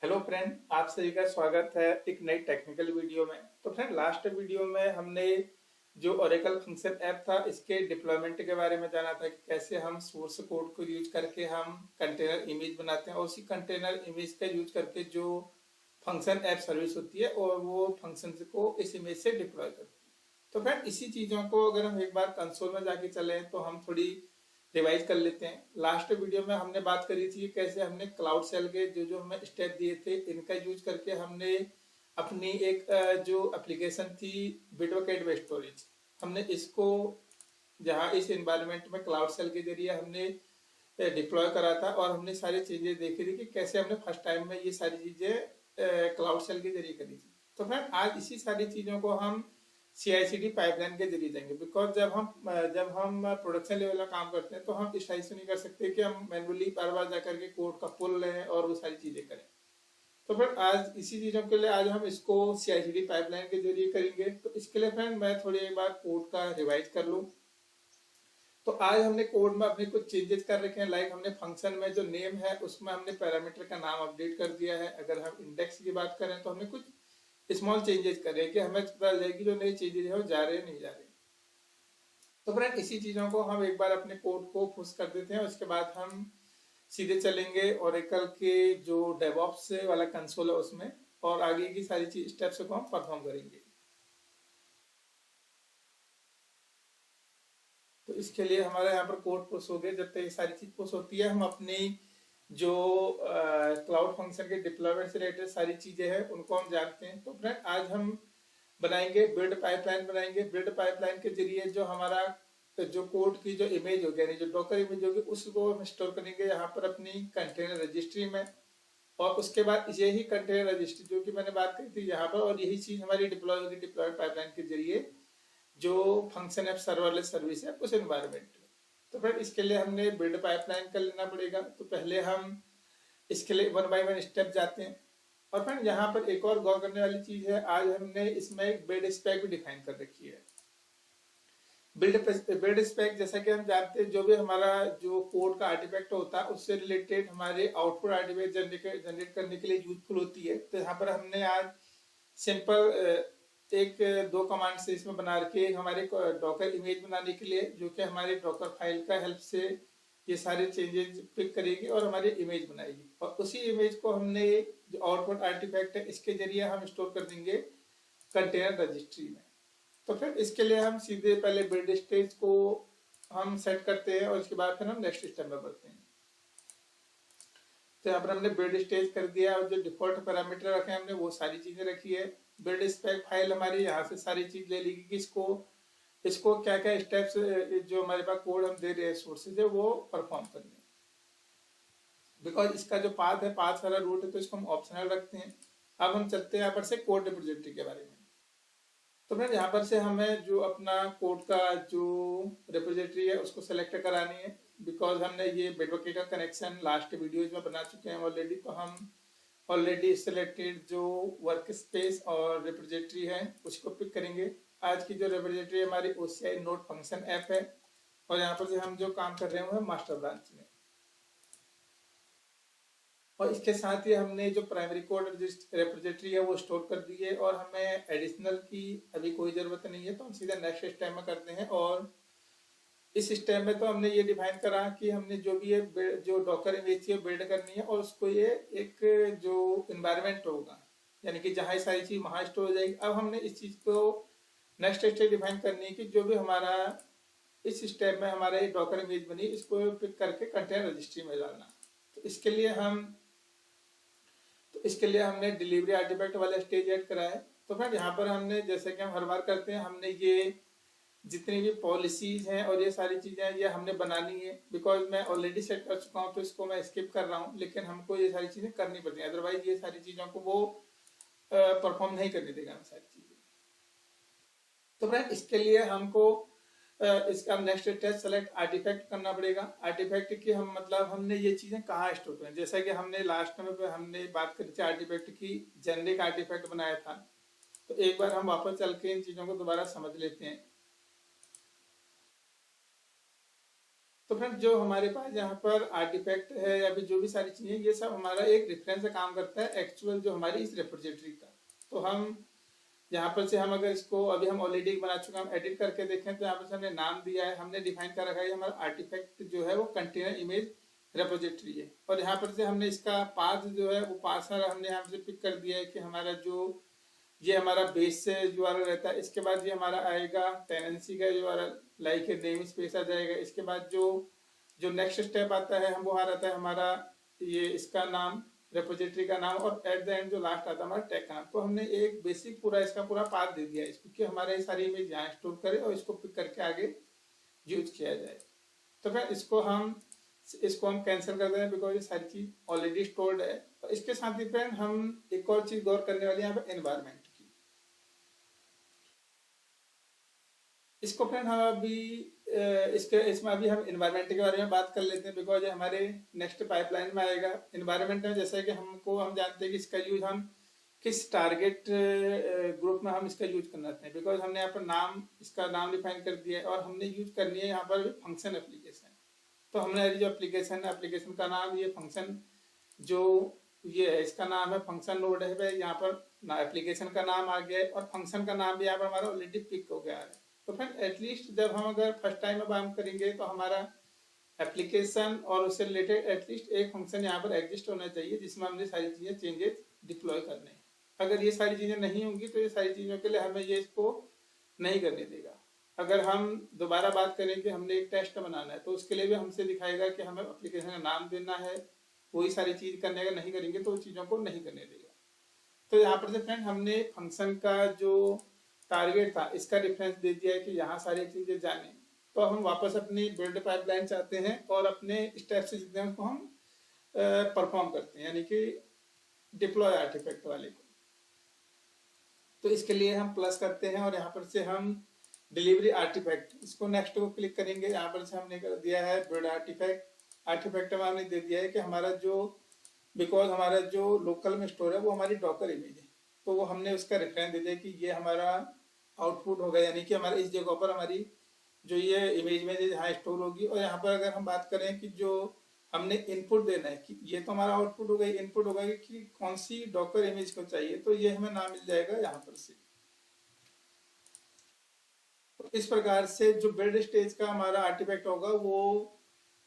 Hello friend, आप सभी का स्वागत है एक नई टेक्निकल वीडियो में। तो फ्रेंड, लास्ट वीडियो में हमने जो ओरेकल फंक्शन ऐप था इसके डिप्लॉयमेंट के बारे में जाना था कि कैसे हम सोर्स कोड को यूज करके हम कंटेनर इमेज बनाते हैं और उसी कंटेनर इमेज का यूज करके जो फंक्शन ऐप सर्विस होती है और वो फंक्शन को इस इमेज से डिप्लॉय करती है। तो फ्रेंड, इसी चीज़ों को अगर हम एक बार कंसोल में जाके चलें तो हम थोड़ी रिवाइज कर लेते हैं। लास्ट वीडियो में हमने बात करी थी कैसे हमने क्लाउड सेल के जो जो हमें स्टेप दिए थे इनका यूज करके हमने अपनी एक जो एप्लीकेशन थी बिटबकेट वेब स्टोरेज, हमने इसको जहाँ इस एनवायरनमेंट में क्लाउड सेल के जरिए हमने डिप्लॉय करा था और हमने सारी चीज़ें देखी थी कि कैसे हमने फर्स्ट टाइम में ये सारी चीज़ें क्लाउड सेल के जरिए करी थी। तो फ्रेंड, आज इसी सारी चीज़ों को हम CI/CD पाइपलाइन के जरिए जाएंगे। बिकॉज जब हम प्रोडक्शन लेवल में काम करते हैं तो हम इस टाइप से नहीं कर सकते कि हम मैनुअली बार बार जाकर के कोड का पुल लें और वो सारी चीज़ें करें। तो फ्रेंड, आज इसी चीज़ों के लिए आज हम इसको CI/CD पाइपलाइन के जरिए करेंगे। तो इसके लिए फ्रेंड मैं थोड़ी एक बार कोड का रिवाइज कर लूँ। तो आज हमने कोड में अपने कुछ चेंजेस कर रखे हैं। लाइक हमने फंक्शन में जो नेम है उसमें हमने पैरामीटर का नाम अपडेट कर दिया है। अगर हम इंडेक्स की बात करें तो हमने कुछ स्मॉल चेंजेस करें कि हमें पता चले कि जो नई चीजें है वो जा रहे नहीं जा रहे। तो फ्रेंड, इसी चीजों को हम एक बार अपने कोड को पुश कर देते हैं। उसके बाद हम सीधे चलेंगे ओरेकल के जो डेवऑप्स वाला कंसोल है उसमें और आगे की सारी चीज स्टेप्स को हम परफॉर्म करेंगे। तो इसके लिए हमारा यहाँ पर कोड पुश हो गया। जब तक ये सारी चीज पुश होती है हम अपनी जो क्लाउड फंक्शन के डिप्लॉयमेंट से रिलेटेड सारी चीजें हैं उनको हम जानते हैं। तो फ्रेंड, आज हम बनाएंगे बिल्ड पाइपलाइन। बनाएंगे बिल्ड पाइपलाइन के जरिए जो हमारा जो कोड की जो इमेज होगी यानी जो डॉकर इमेज होगी उसको हम स्टोर करेंगे यहाँ पर अपनी कंटेनर रजिस्ट्री में। और उसके बाद यही कंटेनर रजिस्ट्री जो कि मैंने बात करी थी यहाँ पर, और यही चीज हमारी डिप्लॉय होगी डिप्लॉय पाइपलाइन के जरिए जो फंक्शन ऐप सर्वरलेस सर्विस है उस एनवायरमेंट में। तो फिर इसके लिए हमने बिल्ड पाइपलाइन कर लेना पड़ेगा। तो पहले हम इसके लिए वन बाय वन स्टेप जाते हैं। और फ्रेंड, यहाँ पर एक और गौर करने वाली चीज है, आज हमने इसमें एक बिल्ड स्पेक भी डिफाइन कर रखी है। बिल्ड स्पेक जैसा कि हम जानते हैं जो भी हमारा जो कोड का आर्टिफैक्ट होता है उससे रिलेटेड हमारे आउटपुट आर्टिफैक्ट जनरेट करने के लिए यूजफुल होती है। तो यहाँ पर हमने आज सिंपल एक दो कमांड से इसमें बना रखी है। हमारे डॉकर इमेज बनाने के लिए जो कि हमारे डॉकर फाइल का हेल्प से ये सारे चेंजेस पिक करेगी और हमारी इमेज बनाएगी। और उसी इमेज को हमने जो आउटपुट आर्टिफैक्ट है इसके जरिए हम स्टोर कर देंगे कंटेनर रजिस्ट्री में। तो फिर इसके लिए हम सीधे पहले बिल्ड स्टेज को हम सेट करते हैं और उसके बाद फिर हम नेक्स्ट स्टेप में बढ़ते हैं। तो यहाँ पर हमने बिल्ड स्टेज कर दिया और जो डिफॉल्ट पैरामीटर रखे हैं हमने वो सारी चीजें रखी है। बिल्ड स्पेक फाइल हमारी यहाँ से सारी चीज ले लेगी कि इसको क्या क्या स्टेप्स जो हमारे पास कोड हम दे रहे हैं सोर्सेज है वो परफॉर्म करने। बिकॉज इसका जो पाथ है पाथ वाला रूट है तो इसको हम ऑप्शनल रखते हैं। अब हम चलते हैं यहाँ पर से कोड रिपोजिटरी के बारे में। तो फ्रेंड, यहाँ पर से हमें जो अपना कोड का जो रिपोजिटरी है उसको सेलेक्ट करानी है। बिकॉज हमने ये बिटबकेट का कनेक्शन लास्ट वीडियोज में बना चुके हैं ऑलरेडी। तो हम ऑलरेडी सिलेक्टेड जो वर्क स्पेस और रिपोजिटरी है उसको पिक करेंगे। आज की जो रिपोजिटरी हमारी OCI नोड फंक्शन ऐप है और यहाँ पर से हम जो काम कर रहे हैं वो है मास्टर ब्रांच में। और इसके साथ ही हमने जो प्राइमरी कोड रिपोजिटरी है वो स्टोर कर दी है और हमें एडिशनल की अभी कोई ज़रूरत नहीं है। तो हम सीधा नेक्स्ट स्टेप में करते हैं। और इस स्टेप में तो हमने ये डिफाइन करा कि हमने जो भी है जो डॉकर इमेज है बिल्ड करनी है और उसको ये एक जो इन्वायरमेंट होगा यानी कि जहाँ सारी चीज़ वहाँ स्टोर हो जाएगी। अब हमने इस चीज़ को नेक्स्ट स्टेप डिफाइन करनी है कि जो भी हमारा इस स्टेप में हमारा ये डॉकर इमेज बनी इसको पिक करके कंटेनर रजिस्ट्री में डालना। तो इसके लिए हमने डिलीवरी आर्टिफैक्ट वाला स्टेज ऐड करा है। तो फ्रेंड, यहाँ पर हमने जैसे कि हम हर बार करते हैं हमने ये जितनी भी पॉलिसीज हैं और ये सारी चीजें हैं ये हमने बनानी है। बिकॉज मैं ऑलरेडी सेट कर चुका हूँ तो इसको मैं स्किप कर रहा हूँ, लेकिन हमको ये सारी चीजें करनी पड़ती हैं। अदरवाइज ये सारी चीजों को वो परफॉर्म नहीं करने देगा हमें सारी चीजें। तो फ्रेंड, इसके लिए हमको इसका नेक्स्ट स्टेप सेलेक्ट आर्टिफैक्ट करना पड़ेगा। आर्टिफैक्ट की हम मतलब हमने ये चीजें कहाँ स्टोर करें। जैसा कि हमने लास्ट में हमने बात करी थी आर्टिफैक्ट की, जेनरिक आर्टिफैक्ट बनाया था। तो एक बार हम वापस चल के इन चीजों को दोबारा समझ लेते हैं। तो फ्रेंड जो हमारे पास यहाँ पर आर्टिफैक्ट है या फिर जो भी सारी चीजें, ये सब हमारा एक रेफरेंस से काम करता है एक्चुअल जो हमारी इस रेपोजिटरी का। तो हम यहाँ पर से हम अगर इसको अभी हम ऑलरेडी बना चुके हैं, हम एडिट करके देखें तो यहाँ पर से हमने नाम दिया है, हमने डिफाइन कर रखा है हमारा आर्टिफैक्ट जो है वो कंटेनर इमेज रेपोजिटरी है। और यहाँ पर से हमने इसका पाथ जो है वो पार्सर हमने यहाँ से पिक कर दिया है कि हमारा जो ये हमारा बेस से यूआरएल रहता है। इसके बाद ये हमारा आएगा टेनेंसी का यूआरएल, लाइक नेम स्पेस आ जाएगा। इसके बाद जो जो नेक्स्ट स्टेप आता है हम वो आ रहता है हमारा ये इसका नाम, रेपोजिटरी का नाम, और एट द एंड जो लास्ट आता है हमारा टैग का नाम। तो हमने एक बेसिक पूरा इसका पूरा पाथ दे दिया इसको कि हमारे ये सारी इमेज यहाँ स्टोर करे और इसको पिक करके आगे यूज किया जाए। तो फिर इसको हम कैंसिल कर दें बिकॉज ये सारी चीज ऑलरेडी स्टोर्ड है। और इसके साथ ही फ्रेंड हम एक और चीज गौर करने वाली है यहाँ पे एनवायरमेंट की। इसको फ्रेंड हम अभी इसमें अभी हम एनवायरमेंट के बारे में बात कर लेते हैं बिकॉज हमारे नेक्स्ट पाइपलाइन में आएगा। एनवायरमेंट में जैसे कि हम जानते हैं कि इसका यूज हम किस टारगेट ग्रुप में हम इसका यूज करना चाहते हैं। बिकॉज हमने यहाँ पर इसका नाम डिफाइन कर दिया है और हमने यूज करनी है यहाँ पर फंक्शन एप्लीकेशन। तो हमने जो एप्लीकेशन का नाम, ये फंक्शन जो ये है इसका नाम है फंक्शन नोड है। यहाँ पर एप्लीकेशन का नाम आ गया है और फंक्शन का नाम भी यहाँ पर हमारा ऑलरेडी पिक हो गया है। तो फ्रेंड एटलीस्ट जब हम अगर फर्स्ट टाइम अब हम करेंगे तो हमारा एप्लीकेशन और उससे रिलेटेड एटलीस्ट एक फंक्शन यहाँ पर एग्जिस्ट होना चाहिए जिसमें हमने सारी चीजें चेंजेस डिप्लॉय करने हैं। अगर ये सारी चीजें नहीं होंगी तो ये सारी चीजों के लिए हमें ये इसको नहीं करने देगा। अगर हम दोबारा बात करें कि हमने एक टेस्ट बनाना है तो उसके लिए भी हमसे दिखाएगा कि हमें एप्लीकेशन का नाम देना है, वही सारी चीज करने अगर नहीं करेंगे तो उस चीजों को नहीं करने देगा। तो यहाँ पर से फ्रेंड हमने फंक्शन का जो टारगेट था इसका डिफरेंस दे दिया है कि यहाँ सारी चीजें जाने। तो हम वापस अपनी बिल्ड पाइपलाइन चाहते हैं और अपने स्टेप्स जितने उसको हम परफॉर्म करते हैं, यानी कि डिप्लॉय आर्टिफैक्ट वाले को। तो इसके लिए हम प्लस करते हैं और यहाँ पर से हम डिलीवरी आर्टिफैक्ट, इसको नेक्स्ट को क्लिक करेंगे। यहाँ पर से हमने कर दिया है बिल्ड आर्टिफैक्ट में हमने दे दिया है कि हमारा जो बिकॉज हमारा जो लोकल में स्टोर है वो हमारी डॉकर इमेज है, तो वो हमने उसका रेफरेंस दे दिया कि ये हमारा आउटपुट होगा, यानी कि हमारे इस जगह पर हमारी जो ये इमेज में जहाँ स्टोर होगी। और यहाँ पर अगर हम बात करें कि जो हमने इनपुट देना है कि ये तो हमारा आउटपुट होगा, इनपुट होगा कि कौन सी डॉकर इमेज को चाहिए, तो ये हमें नाम मिल जाएगा यहाँ पर से। तो इस प्रकार से जो बिल्ड स्टेज का हमारा आर्टिफैक्ट होगा वो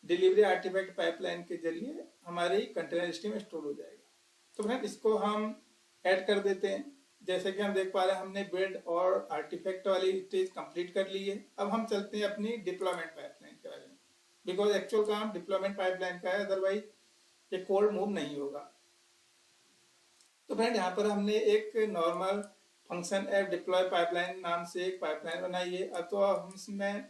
डिलीवरी आर्टिफैक्ट पाइपलाइन के जरिए हमारे कंटेनर स्ट्रीम में स्टोर हो जाएगा। तो फ्रेंड इसको हम ऐड कर देते हैं। जैसे कि हम देख पा रहे हैं हमने बिल्ड और आर्टिफैक्ट वाली स्टेज कंप्लीट कर ली है। अब हम चलते हैं अपनी डिप्लॉयमेंट पाइपलाइन के बारे में, बिकॉज एक्चुअल काम डिप्लॉयमेंट पाइपलाइन का है, अदरवाइज ये कोड मूव नहीं होगा। तो फ्रेंड यहाँ पर हमने एक normal function app deploy pipeline नाम से एक पाइपलाइन बनाई है। अब तो हम इसमें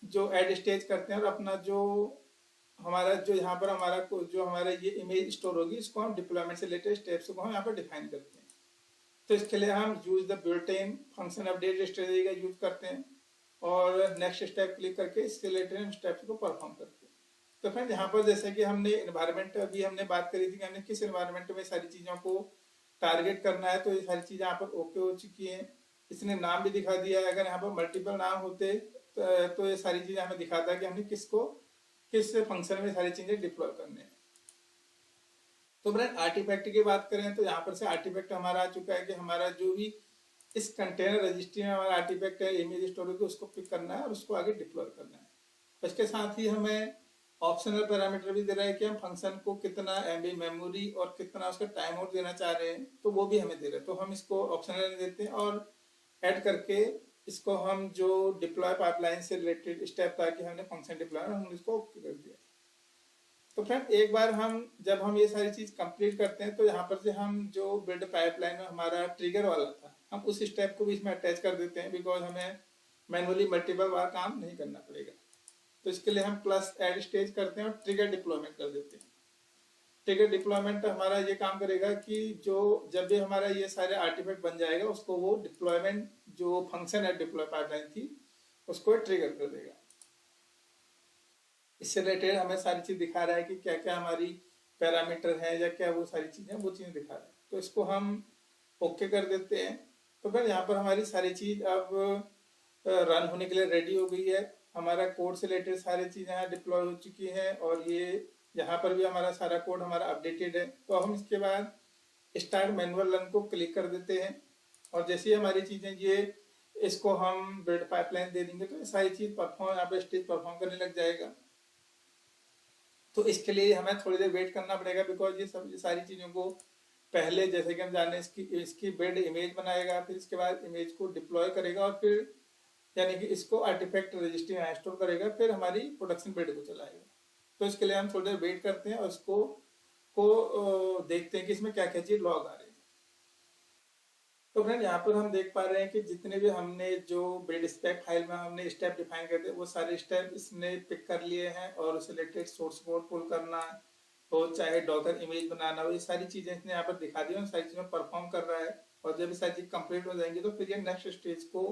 जो ऐड स्टेज करते हैं और अपना जो यहाँ पर हमारा ये इमेज स्टोर होगी इसको हम डिप्लॉयमेंट से रिलेटेड स्टेप्स को हम यहाँ पर डिफाइन करते हैं। तो इसके लिए हम use the built-in function update strategy का यूज करते हैं और नेक्स्ट स्टेप क्लिक करके इसके रिलेटेड हम स्टेप्स को परफॉर्म करते हैं। तो फ्रेंड यहाँ पर जैसे कि हमने एनवायरमेंट अभी हमने बात करी थी कि हमने किस एनवायरमेंट में सारी चीजों को टारगेट करना है, तो ये सारी चीजें यहाँ पर ओके हो चुकी हैं। इसने नाम भी दिखा दिया है। अगर यहाँ पर मल्टीपल नाम होते तो ये सारी चीजें हमें दिखाता है कि हमने किस फंक्शन में सारी चीजें डिप्लॉय करने हैं। तो फ्रेंड आर्टिफैक्ट की बात करें तो यहाँ पर से आर्टिफैक्ट हमारा आ चुका है कि हमारा जो भी इस कंटेनर रजिस्ट्री में हमारा आर्टिफैक्ट है इमेज स्टोर होगी उसको पिक करना है और उसको आगे डिप्लॉय करना है। इसके साथ ही हमें ऑप्शनल पैरामीटर भी दे रहा है कि हम फंक्शन को कितना एमबी मेमोरी और कितना उसका टाइम आउट देना चाह रहे हैं, तो वो भी हमें दे रहे हैं। तो हम इसको ऑप्शनल देते हैं और ऐड करके इसको हम जो डिप्लॉय पाइपलाइन से रिलेटेड स्टेप था कि हमने फंक्शन डिप्लॉय हम इसको ओके कर दिया। तो फ्रेंड एक बार जब हम ये सारी चीज कंप्लीट करते हैं तो यहाँ पर से हम जो बिल्ड पाइपलाइन में हमारा ट्रिगर वाला था हम उस स्टेप को भी इसमें अटैच कर देते हैं, बिकॉज हमें मैनुअली मल्टीपल बार काम नहीं करना पड़ेगा। तो इसके लिए हम प्लस ऐड स्टेज करते हैं और ट्रिगर डिप्लॉयमेंट कर देते हैं। ट्रिगर डिप्लॉयमेंट हमारा ये काम करेगा कि जब भी हमारा ये सारे आर्टिफैक्ट बन जाएगा उसको वो डिप्लॉयमेंट जो फंक्शन है डिप्लॉय पाइपलाइन थी उसको ट्रिगर कर देगा। इससे रिलेटेड हमें सारी चीज दिखा रहा है कि क्या क्या हमारी पैरामीटर है या क्या वो सारी चीजें वो चीजें दिखा रहा है। तो इसको हम ओके कर देते हैं। तो फिर यहाँ पर हमारी सारी चीज अब रन होने के लिए रेडी हो गई है। हमारा कोड से रिलेटेड सारी चीज़ें यहाँ डिप्लॉय हो चुकी हैं और ये यहाँ पर भी हमारा सारा कोड हमारा अपडेटेड है। तो हम इसके बाद स्टार्ट मैनुअल रन को क्लिक कर देते हैं और जैसे ही हमारी चीज़ें ये इसको हम बिल्ड पाइपलाइन दे देंगे तो ये सारी चीज़ परफॉर्म यहाँ पर स्टेज परफॉर्म करने लग जाएगा। तो इसके लिए हमें थोड़ी देर वेट करना पड़ेगा बिकॉज ये सारी चीज़ों को पहले जैसे कि हम जाने इसकी बिल्ड इमेज बनाएगा, फिर इसके बाद इमेज को डिप्लॉय करेगा और फिर यानी कि इसको आर्टिफैक्ट रजिस्ट्री में स्टोर करेगा, फिर हमारी प्रोडक्शन बिल्ड को चलाएगा। तो इसके लिए हम थोड़ी देर वेट करते हैं और इसको देखते हैं कि इसमें क्या क्या चीज लॉग आ रही है। तो फ्रेंड यहाँ पर हम देख पा रहे हैं कि जितने भी हमने जो बिल्ड स्पेक फाइल में हमने स्टेप डिफाइन करते हैं वो सारे स्टेप इसने पिक कर लिए हैं और उससे रिलेटेड सोर्स कोड पुल करना हो, चाहे डॉकर इमेज बनाना हो, ये सारी चीजें इसने यहाँ पर दिखा दी और सारी चीजें परफॉर्म कर रहा है। और जब ये सारी चीज कंप्लीट हो जाएंगी तो फिर ये नेक्स्ट स्टेज को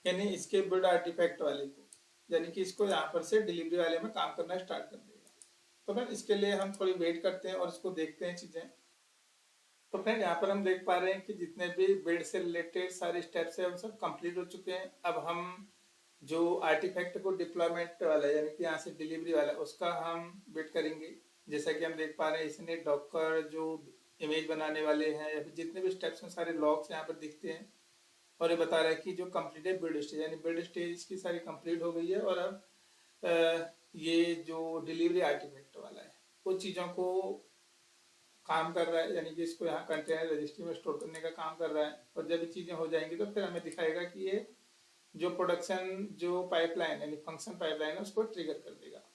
यानी इसके बिल्ड आर्टिफैक्ट वाले को यानी कि इसको यहाँ पर से डिलीवरी वाले में काम करना स्टार्ट कर देगा। तो फ्रेंड इसके लिए हम थोड़ी वेट करते हैं और इसको देखते हैं चीजें। तो फ्रेंड यहाँ पर हम देख पा रहे हैं कि जितने भी बिल्ड से रिलेटेड सारे स्टेप्स हैं वो सब कंप्लीट हो चुके हैं। अब हम जो आर्टिफैक्ट को डिप्लॉयमेंट वाला यानी कि यहाँ से डिलीवरी वाला उसका हम वेट करेंगे। जैसा कि हम देख पा रहे हैं इसने डॉकर जो इमेज बनाने वाले हैं या फिर जितने भी स्टेप्स हैं सारे लॉग्स यहाँ पर दिखते हैं और ये बता रहा है कि जो कंप्लीटेड बिल्ड स्टेज यानी बिल्ड स्टेज की सारी कंप्लीट हो गई है और अब ये जो डिलीवरी आर्टिफैक्ट वाला है वो चीज़ों को काम कर रहा है यानी कि इसको यहाँ कंटेनर रजिस्ट्री में स्टोर करने का काम कर रहा है। और जब ये चीज़ें हो जाएंगी तो फिर हमें दिखाएगा कि ये जो प्रोडक्शन जो पाइपलाइन यानी फंक्शन पाइपलाइन है उसको ट्रिगर कर देगा।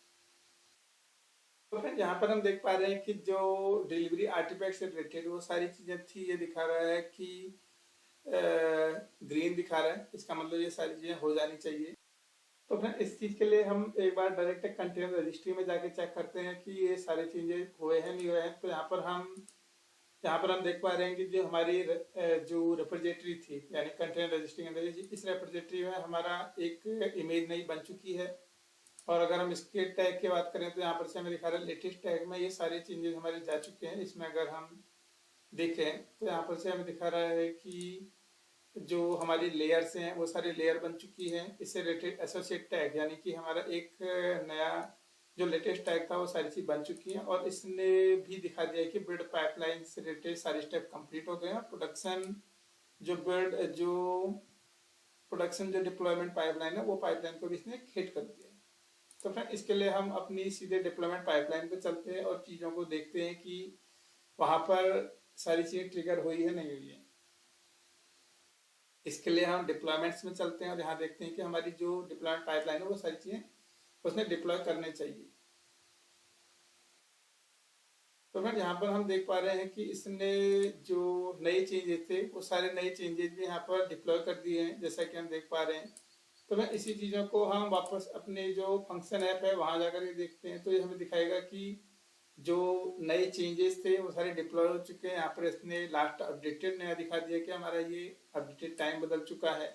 तो फिर यहाँ पर हम देख पा रहे हैं कि जो डिलीवरी आर्टिफैक्ट से रिलेटेड वो सारी चीज़ें थी, ये दिखा रहा है कि ग्रीन दिखा रहा है, इसका मतलब ये सारी चीज़ें हो जानी चाहिए। तो फिर इस चीज़ के लिए हम एक बार डायरेक्ट कंटेनर रजिस्ट्री में जाके चेक करते हैं कि ये सारे चीज़ें हुए हैं नहीं हुए हैं। तो यहाँ पर हम देख पा रहे हैं कि जो हमारी जो रिपोजिटरी थी यानी कंटेनर रजिस्ट्री के अंदर इस रिपोजिटरी में हमारा एक इमेज नई बन चुकी है। और अगर हम इसके टैग की बात करें तो यहाँ पर से हमें दिखा रहा है लेटेस्ट टैग में ये सारे चेंजेस हमारे जा चुके हैं। इसमें अगर हम देखें तो यहाँ पर से हमें दिखा रहा है कि जो हमारी लेयर्स हैं वो सारी लेयर बन चुकी हैं। इससे रिलेटेड एसोसिएट टैग यानी कि हमारा एक नया जो लेटेस्ट टैग था वो सारी चीज़ बन चुकी हैं। और इसने भी दिखा दिया है कि बिल्ड पाइपलाइन से रिलेटेड सारे स्टेप कंप्लीट हो गए हैं। प्रोडक्शन जो डिप्लॉयमेंट पाइपलाइन है वो पाइपलाइन को भी इसने हिट कर दिया है। तो फ्रेंड इसके लिए हम अपनी सीधे डिप्लॉयमेंट पाइपलाइन पे चलते हैं और चीज़ों को देखते हैं कि वहाँ पर सारी चीज़ें ट्रिगर हुई है नहीं हुई है। इसके लिए हम डिप्लॉयमेंट्स में चलते हैं और यहाँ देखते हैं कि हमारी जो डिप्लॉयमेंट पाइपलाइन है वो सारी चीज़ें उसने डिप्लॉय करने चाहिए। तो फिर यहाँ पर हम देख पा रहे हैं कि इसने जो नए चेंजेस थे वो सारे नए चेंजेस भी यहाँ पर डिप्लॉय कर दिए हैं, जैसा कि हम देख पा रहे हैं। तो मैं इसी चीज़ों को हम वापस अपने जो फंक्शन ऐप है वहाँ जाकर के देखते हैं तो ये हमें दिखाएगा कि जो नए चेंजेस थे वो सारे डिप्लॉय हो चुके हैं। यहाँ पर इसने लास्ट अपडेटेड नया दिखा दिया कि हमारा ये अपडेटेड टाइम बदल चुका है।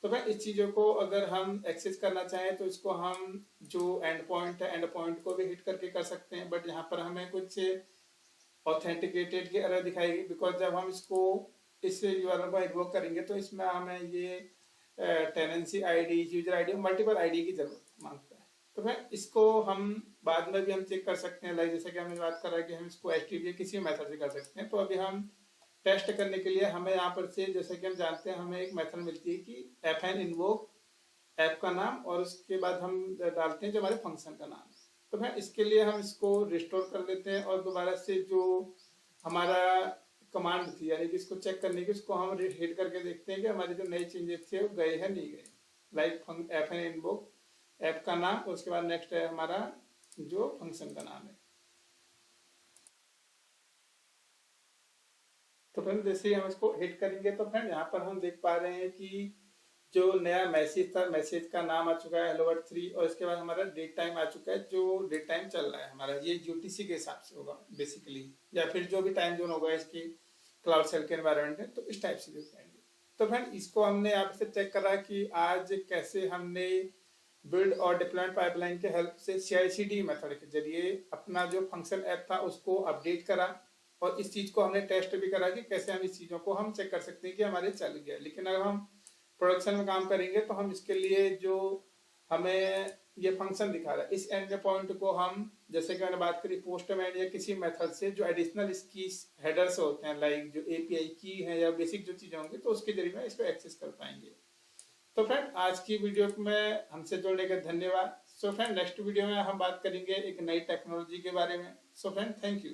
तो मैं इस चीज़ों को अगर हम एक्सेस करना चाहें तो इसको हम जो एंड पॉइंट है एंड पॉइंट को भी हिट करके कर सकते हैं। बट यहाँ पर हमें कुछ ऑथेंटिकेटेड की एरर दिखाएगी बिकॉज जब हम इसको इस यूआरएल को इन्वोक करेंगे तो इसमें हमें ये tenancy ID user ID multiple ID की जरूरत मांगता है। तो फिर इसको हम बाद में भी हम चेक कर सकते हैं, लाइक जैसे कि हमने बात करा कि हम इसको एचटीटीपी किसी मेथड से कर सकते हैं। तो अभी हम टेस्ट करने के लिए हमें यहाँ पर से जैसे कि हम जानते हैं हमें एक मेथड मिलती है कि fn इन्वोक ऐप का नाम और उसके बाद हम डालते हैं जो हमारे फंक्शन का नाम। तो फिर इसके लिए हम इसको रिस्टोर कर लेते हैं और दोबारा से जो हमारा कमांड थी यानी कि इसको चेक करने की उसको हम हिट करके देखते हैं कि हमारे जो नए चेंजेस थे वो गए हैं नहीं गए। लाइक fn इन्वोक ऐप का नाम और उसके बाद नेक्स्ट है हमारा जो फंक्शन का नाम है। तो फ्रेंड जैसे ही हम इसको हिट करेंगे तो फ्रेंड यहाँ पर हम देख पा रहे हैं कि जो नया मैसेज था मैसेज का नाम आ चुका है हेलो वर्ल्ड 3 और इसके बाद हमारा डेट टाइम आ चुका है। जो डेट टाइम चल रहा है हमारा ये यूटीसी के हिसाब से होगा बेसिकली, या फिर जो भी टाइम जोन होगा इसकी क्लाउड सेल के एनवायरनमेंट में तो इस टाइप से देख पाएंगे। तो फ्रेंड इसको हमने यहाँ से चेक करा कि आज कैसे हमने बिल्ड और डिप्लॉयमेंट पाइपलाइन के हेल्प से CI/CD मेथड के जरिए अपना जो फंक्शन ऐप था उसको अपडेट करा और इस चीज़ को हमने टेस्ट भी करा कि कैसे हम इस चीज़ों को हम चेक कर सकते हैं कि हमारे चल गया। लेकिन अगर हम प्रोडक्शन में काम करेंगे तो हम इसके लिए जो हमें ये फंक्शन दिखा रहा है। इस एंड पॉइंट को हम, जैसे कि मैंने बात करी पोस्टमैन या किसी मेथड से जो एडिशनल इसकी हेडर्स होते हैं, लाइक जो एपीआई की है या बेसिक जो चीजें होंगी, तो उसके जरिए में इसको एक्सेस कर पाएंगे। तो फ्रेंड आज की वीडियो में हमसे जुड़ने के धन्यवाद। सो फ्रेंड नेक्स्ट वीडियो में हम बात करेंगे एक नई टेक्नोलॉजी के बारे में। So friend thank you.